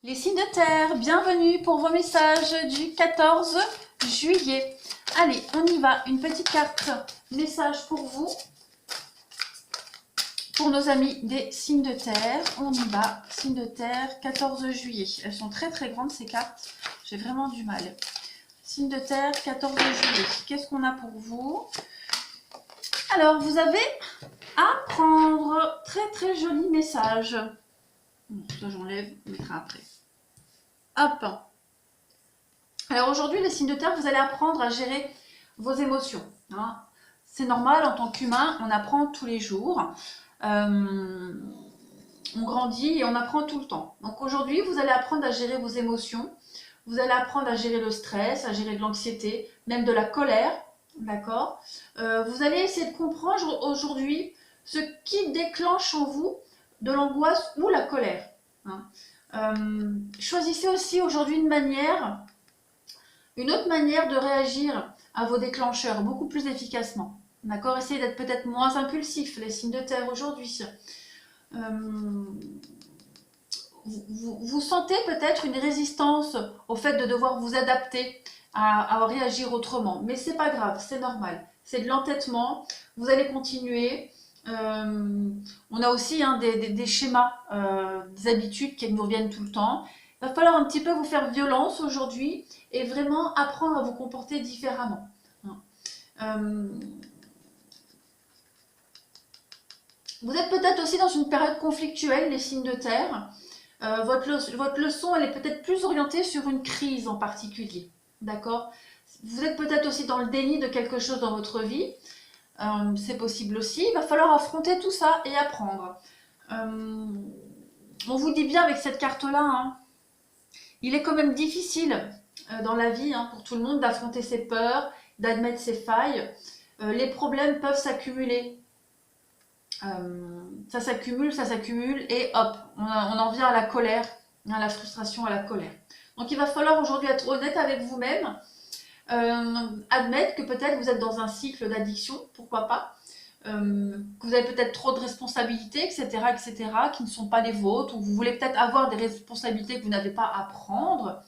Les signes de terre, bienvenue pour vos messages du 14 juillet. Allez, on y va. Une petite carte message pour vous, pour nos amis des signes de terre. On y va. Signes de terre, 14 juillet. Elles sont très très grandes ces cartes. J'ai vraiment du mal. Signes de terre, 14 juillet. Qu'est-ce qu'on a pour vous? Alors, vous avez à prendre. Très très joli message. Bon, ça j'enlève, on mettra après. Hop. Alors aujourd'hui, les signes de terre, vous allez apprendre à gérer vos émotions. Hein. C'est normal, en tant qu'humain, on apprend tous les jours. On grandit et on apprend tout le temps. Donc aujourd'hui, vous allez apprendre à gérer vos émotions. Vous allez apprendre à gérer le stress, à gérer de l'anxiété, même de la colère. D'accord. Vous allez essayer de comprendre aujourd'hui ce qui déclenche en vous de l'angoisse ou la colère. Hein. Choisissez aussi aujourd'hui une autre manière de réagir à vos déclencheurs, beaucoup plus efficacement. D'accord. Essayez d'être peut-être moins impulsif, les signes de terre aujourd'hui. Vous sentez peut-être une résistance au fait de devoir vous adapter à réagir autrement, mais c'est pas grave, c'est normal. C'est de l'entêtement, vous allez continuer. On a aussi des schémas, des habitudes qui nous reviennent tout le temps. Il va falloir un petit peu vous faire violence aujourd'hui et vraiment apprendre à vous comporter différemment. Vous êtes peut-être aussi dans une période conflictuelle, les signes de terre. Votre leçon, elle est peut-être plus orientée sur une crise en particulier. D'accord? Vous êtes peut-être aussi dans le déni de quelque chose dans votre vie. C'est possible aussi. Il va falloir affronter tout ça et apprendre. On vous dit bien avec cette carte-là, hein, il est quand même difficile dans la vie, hein, pour tout le monde, d'affronter ses peurs, d'admettre ses failles. Les problèmes peuvent s'accumuler. Ça s'accumule et hop, on en vient à la colère, à la frustration, à la colère. Donc il va falloir aujourd'hui être honnête avec vous-même, admettre que peut-être vous êtes dans un cycle d'addiction, pourquoi pas, que vous avez peut-être trop de responsabilités, etc., qui ne sont pas les vôtres, ou vous voulez peut-être avoir des responsabilités que vous n'avez pas à prendre.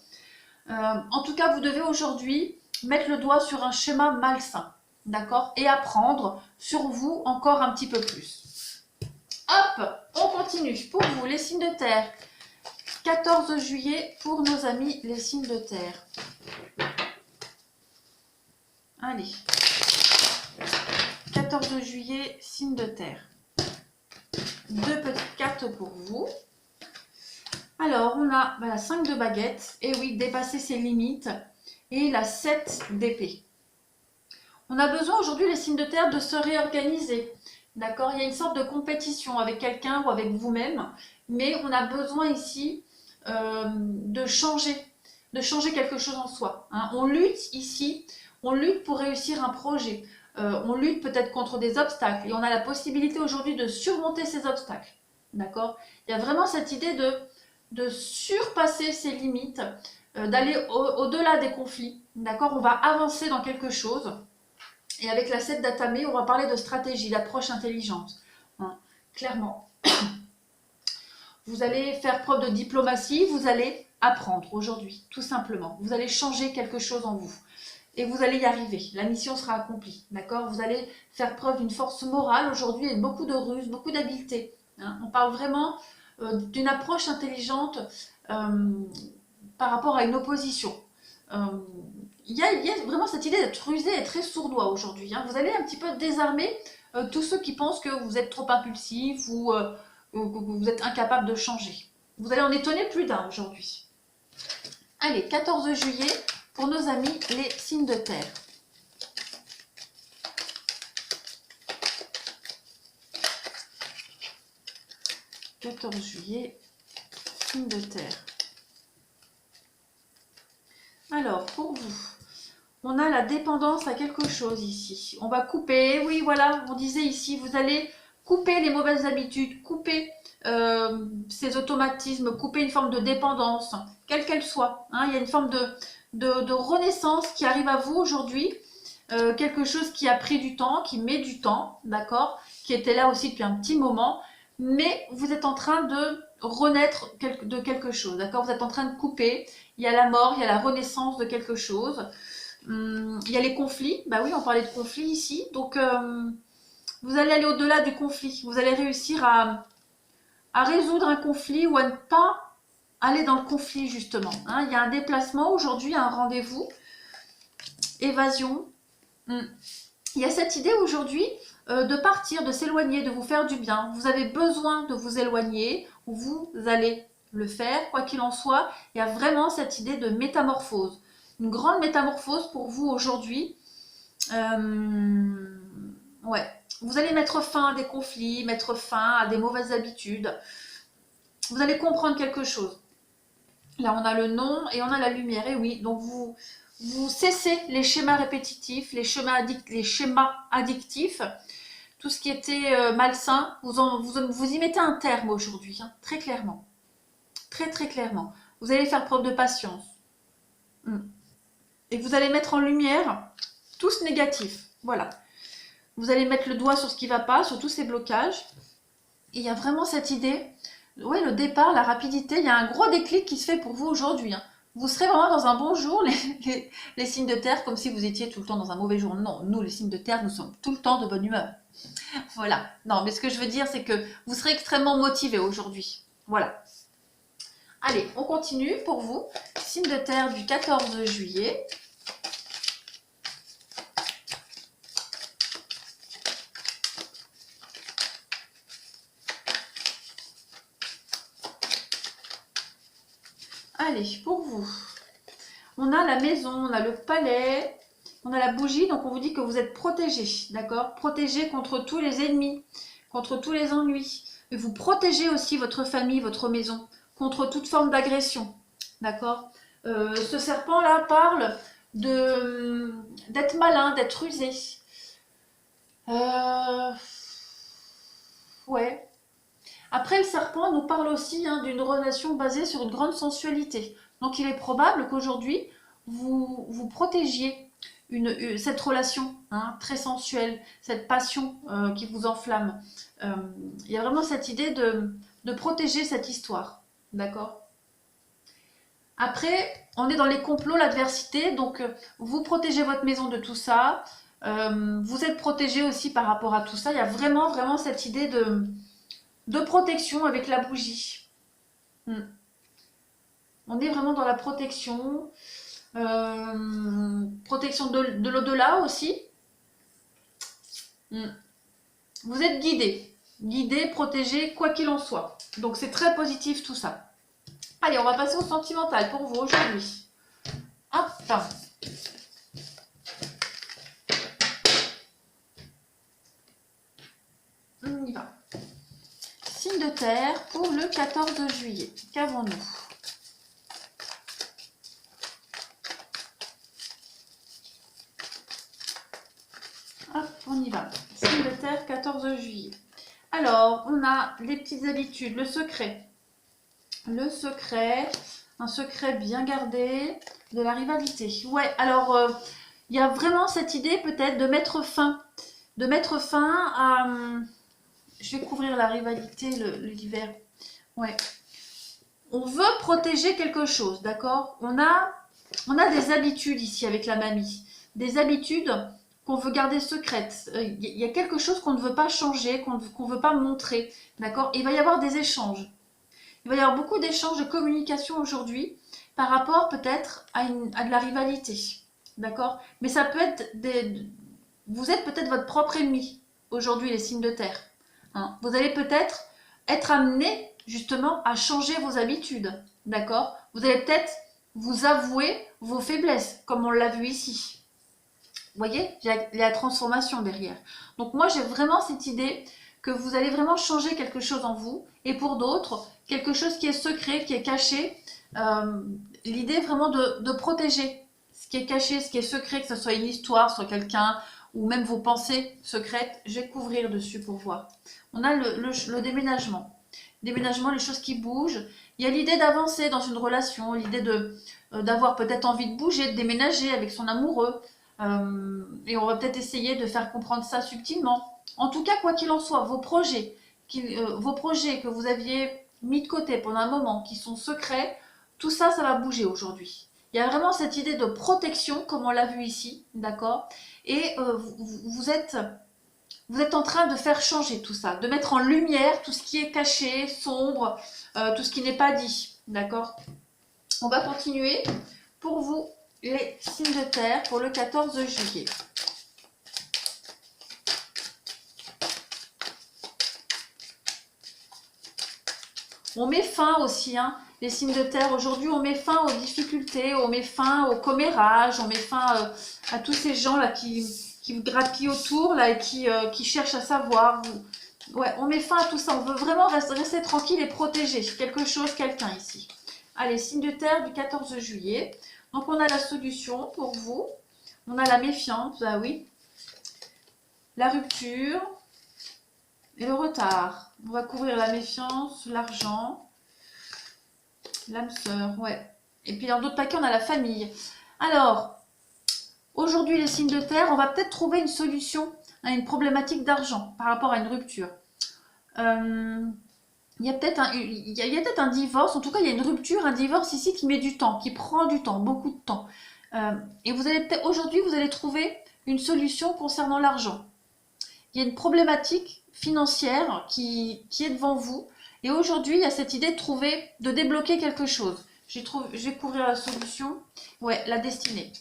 En tout cas, vous devez aujourd'hui mettre le doigt sur un schéma malsain, d'accord, et apprendre sur vous encore un petit peu plus. Hop, on continue. Pour vous, les signes de terre. 14 juillet pour nos amis, les signes de terre. Allez. 14 juillet, signes de terre. Deux petites cartes pour vous. Alors, on a la 5 de baguettes. Et oui, dépasser ses limites. Et la 7 d'épée. On a besoin aujourd'hui, les signes de terre, de se réorganiser. D'accord? Il y a une sorte de compétition avec quelqu'un ou avec vous-même, mais on a besoin ici de changer quelque chose en soi. Hein. On lutte ici, on lutte pour réussir un projet. On lutte peut-être contre des obstacles et on a la possibilité aujourd'hui de surmonter ces obstacles. D'accord? Il y a vraiment cette idée de surpasser ses limites, d'aller au-delà des conflits. D'accord? On va avancer dans quelque chose. Et avec la 7 d'Atamé, on va parler de stratégie, d'approche intelligente. Hein, clairement. Vous allez faire preuve de diplomatie, vous allez apprendre aujourd'hui, tout simplement. Vous allez changer quelque chose en vous. Et vous allez y arriver. La mission sera accomplie. D'accord? Vous allez faire preuve d'une force morale aujourd'hui et beaucoup de ruse, beaucoup d'habileté. Hein, on parle vraiment d'une approche intelligente par rapport à une opposition. Il y a vraiment cette idée d'être rusé et très sournois aujourd'hui. Hein. Vous allez un petit peu désarmer tous ceux qui pensent que vous êtes trop impulsif ou que vous êtes incapable de changer. Vous allez en étonner plus d'un aujourd'hui. Allez, 14 juillet pour nos amis les signes de terre. « 14 juillet, signes de terre. » Alors, pour vous, on a la dépendance à quelque chose ici. On va couper, oui, voilà, on disait ici, vous allez couper les mauvaises habitudes, couper ces automatismes, couper une forme de dépendance, quelle qu'elle soit. Hein. Il y a une forme de renaissance qui arrive à vous aujourd'hui, quelque chose qui a pris du temps, qui met du temps, d'accord, qui était là aussi depuis un petit moment, mais vous êtes en train de renaître de quelque chose, d'accord? Vous êtes en train de couper, il y a la mort, il y a la renaissance de quelque chose. Il y a les conflits, bah oui, on parlait de conflits ici, donc vous allez aller au-delà du conflit, vous allez réussir à résoudre un conflit ou à ne pas aller dans le conflit justement. Hein. Il y a un déplacement aujourd'hui, un rendez-vous, évasion. Il y a cette idée aujourd'hui de partir, de s'éloigner, de vous faire du bien. Vous avez besoin de vous éloigner, ou vous allez le faire, quoi qu'il en soit. Il y a vraiment cette idée de métamorphose. Une grande métamorphose pour vous aujourd'hui. Ouais. Vous allez mettre fin à des conflits, mettre fin à des mauvaises habitudes. Vous allez comprendre quelque chose. Là, on a le nom et on a la lumière. Et oui, donc vous cessez les schémas répétitifs, les schémas addictifs, tout ce qui était malsain. Vous y mettez un terme aujourd'hui, hein, très clairement. Très, très clairement. Vous allez faire preuve de patience. Et vous allez mettre en lumière tout ce négatif. Voilà. Vous allez mettre le doigt sur ce qui ne va pas, sur tous ces blocages. Et il y a vraiment cette idée, ouais, le départ, la rapidité, il y a un gros déclic qui se fait pour vous aujourd'hui. Hein. Vous serez vraiment dans un bon jour, les signes de terre, comme si vous étiez tout le temps dans un mauvais jour. Non, nous, les signes de terre, nous sommes tout le temps de bonne humeur. Voilà. Non, mais ce que je veux dire, c'est que vous serez extrêmement motivés aujourd'hui. Voilà. Allez, on continue pour vous. Signe de terre du 14 juillet. Allez, pour vous, on a la maison, on a le palais, on a la bougie, donc on vous dit que vous êtes protégé, d'accord? Protégé contre tous les ennemis, contre tous les ennuis. Et vous protégez aussi votre famille, votre maison, contre toute forme d'agression, d'accord? Ce serpent-là parle d'être malin, d'être rusé. Ouais. Après, le serpent nous parle aussi hein, d'une relation basée sur une grande sensualité. Donc, il est probable qu'aujourd'hui, vous protégiez cette relation hein, très sensuelle, cette passion qui vous enflamme. Il y a vraiment cette idée de protéger cette histoire. D'accord? Après, on est dans les complots, l'adversité. Donc, vous protégez votre maison de tout ça. Vous êtes protégé aussi par rapport à tout ça. Il y a vraiment, vraiment cette idée de protection avec la bougie. On est vraiment dans la protection. Protection de l'au-delà aussi. Vous êtes guidé. Guidé, protégé, quoi qu'il en soit. Donc c'est très positif tout ça. Allez, on va passer au sentimental pour vous aujourd'hui. Hop. On y va. Signe de terre pour le 14 juillet. Qu'avons-nous? Hop, on y va. Signe de terre, 14 juillet. Alors, on a les petites habitudes, le secret. Le secret, un secret bien gardé, de la rivalité. Ouais, alors, il y a vraiment cette idée peut-être de mettre fin à... Je vais couvrir la rivalité, l'hiver. Ouais. On veut protéger quelque chose, d'accord? On a des habitudes ici avec la mamie. Des habitudes qu'on veut garder secrètes. Il y a quelque chose qu'on ne veut pas changer, qu'on ne veut pas montrer, d'accord? Il va y avoir des échanges. Il va y avoir beaucoup d'échanges de communication aujourd'hui par rapport peut-être à de la rivalité, d'accord? Mais ça peut être vous êtes peut-être votre propre ennemi aujourd'hui, les signes de terre. Hein? Vous allez peut-être être amené justement à changer vos habitudes, d'accord? Vous allez peut-être vous avouer vos faiblesses, comme on l'a vu ici. Vous voyez, il y a la transformation derrière. Donc moi, j'ai vraiment cette idée que vous allez vraiment changer quelque chose en vous, et pour d'autres, quelque chose qui est secret, qui est caché. L'idée vraiment de protéger ce qui est caché, ce qui est secret, que ce soit une histoire sur quelqu'un, ou même vos pensées secrètes, je vais couvrir dessus pour voir. On a le déménagement. Déménagement, les choses qui bougent. Il y a l'idée d'avancer dans une relation, l'idée d'avoir peut-être envie de bouger, de déménager avec son amoureux. Et on va peut-être essayer de faire comprendre ça subtilement. En tout cas, quoi qu'il en soit, vos projets que vous aviez mis de côté pendant un moment, qui sont secrets, tout ça, ça va bouger aujourd'hui. Il y a vraiment cette idée de protection, comme on l'a vu ici, d'accord? Et vous êtes en train de faire changer tout ça, de mettre en lumière tout ce qui est caché, sombre, tout ce qui n'est pas dit, d'accord? On va continuer pour vous, les signes de terre, pour le 14 juillet. On met fin aussi, hein, les signes de terre. Aujourd'hui, on met fin aux difficultés, on met fin au commérage, on met fin à tous ces gens-là qui vous grappillent autour là, et qui cherchent à savoir. Ouais, on met fin à tout ça. On veut vraiment rester tranquille et protéger quelque chose, quelqu'un ici. Allez, signe de terre du 14 juillet. Donc, on a la solution pour vous. On a la méfiance, ah oui. La rupture et le retard. On va couvrir la méfiance, l'argent, l'âme sœur, ouais. Et puis dans d'autres paquets, on a la famille. Alors, aujourd'hui, les signes de terre, on va peut-être trouver une solution à une problématique d'argent par rapport à une rupture. Il y a peut-être un divorce, en tout cas, il y a une rupture, un divorce ici qui met du temps, qui prend du temps, beaucoup de temps. Et vous allez peut-être, aujourd'hui, vous allez trouver une solution concernant l'argent. Il y a une problématique financière qui est devant vous. Et aujourd'hui, il y a cette idée de débloquer quelque chose. Je vais couvrir la solution. Ouais, la destinée.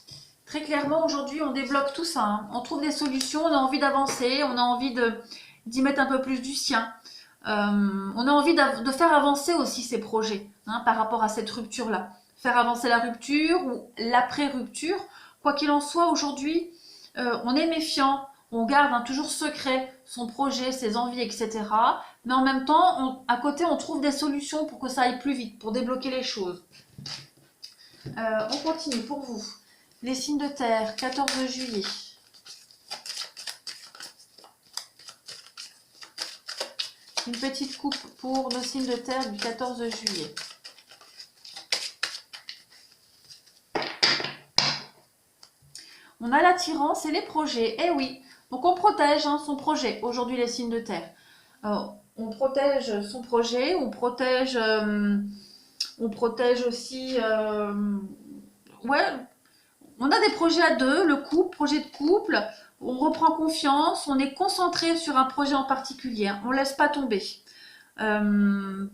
Très clairement, aujourd'hui, on débloque tout ça, hein. On trouve des solutions, on a envie d'avancer, on a envie d'y mettre un peu plus du sien. On a envie de faire avancer aussi ces projets, hein, par rapport à cette rupture-là. Faire avancer la rupture ou l'après-rupture. Quoi qu'il en soit, aujourd'hui, on est méfiant. On garde, hein, toujours secret son projet, ses envies, etc. Mais en même temps, à côté, on trouve des solutions pour que ça aille plus vite, pour débloquer les choses. On continue pour vous. Les signes de terre, 14 juillet. Une petite coupe pour le signe de terre du 14 juillet. On a l'attirance et les projets. Eh oui, donc on protège, hein, son projet. Aujourd'hui, les signes de terre. On protège son projet, on protège aussi... ouais, on a des projets à deux, le couple, projet de couple. On reprend confiance, on est concentré sur un projet en particulier. Hein, on ne laisse pas tomber.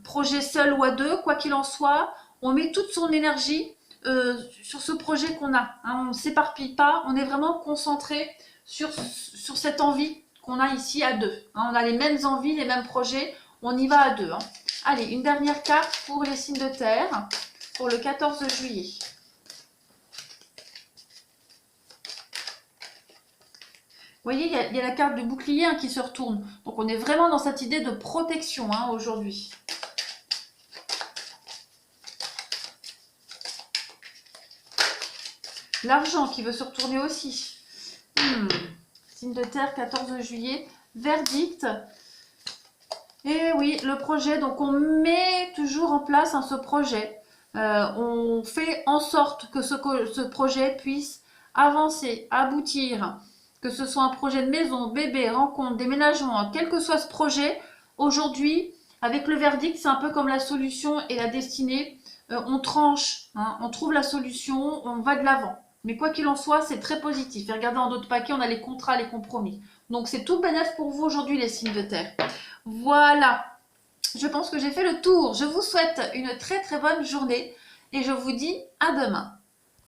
Projet seul ou à deux, quoi qu'il en soit, on met toute son énergie sur ce projet qu'on a. Hein, on ne s'éparpille pas, on est vraiment concentré sur cette envie qu'on a ici à deux. Hein, on a les mêmes envies, les mêmes projets, on y va à deux. Hein. Allez, une dernière carte pour les signes de terre, pour le 14 juillet. Vous voyez, il y a la carte du bouclier, hein, qui se retourne. Donc on est vraiment dans cette idée de protection, hein, aujourd'hui. L'argent qui veut se retourner aussi. Signe de terre, 14 juillet. Verdict. Et oui, le projet. Donc on met toujours en place, hein, ce projet. On fait en sorte que ce projet puisse avancer, aboutir. Que ce soit un projet de maison, bébé, rencontre, déménagement, quel que soit ce projet, aujourd'hui, avec le verdict, c'est un peu comme la solution et la destinée. On tranche, hein, on trouve la solution, on va de l'avant. Mais quoi qu'il en soit, c'est très positif. Et regardez, en d'autres paquets, on a les contrats, les compromis. Donc, c'est tout bénéf pour vous aujourd'hui, les signes de terre. Voilà. Je pense que j'ai fait le tour. Je vous souhaite une très très bonne journée et je vous dis à demain.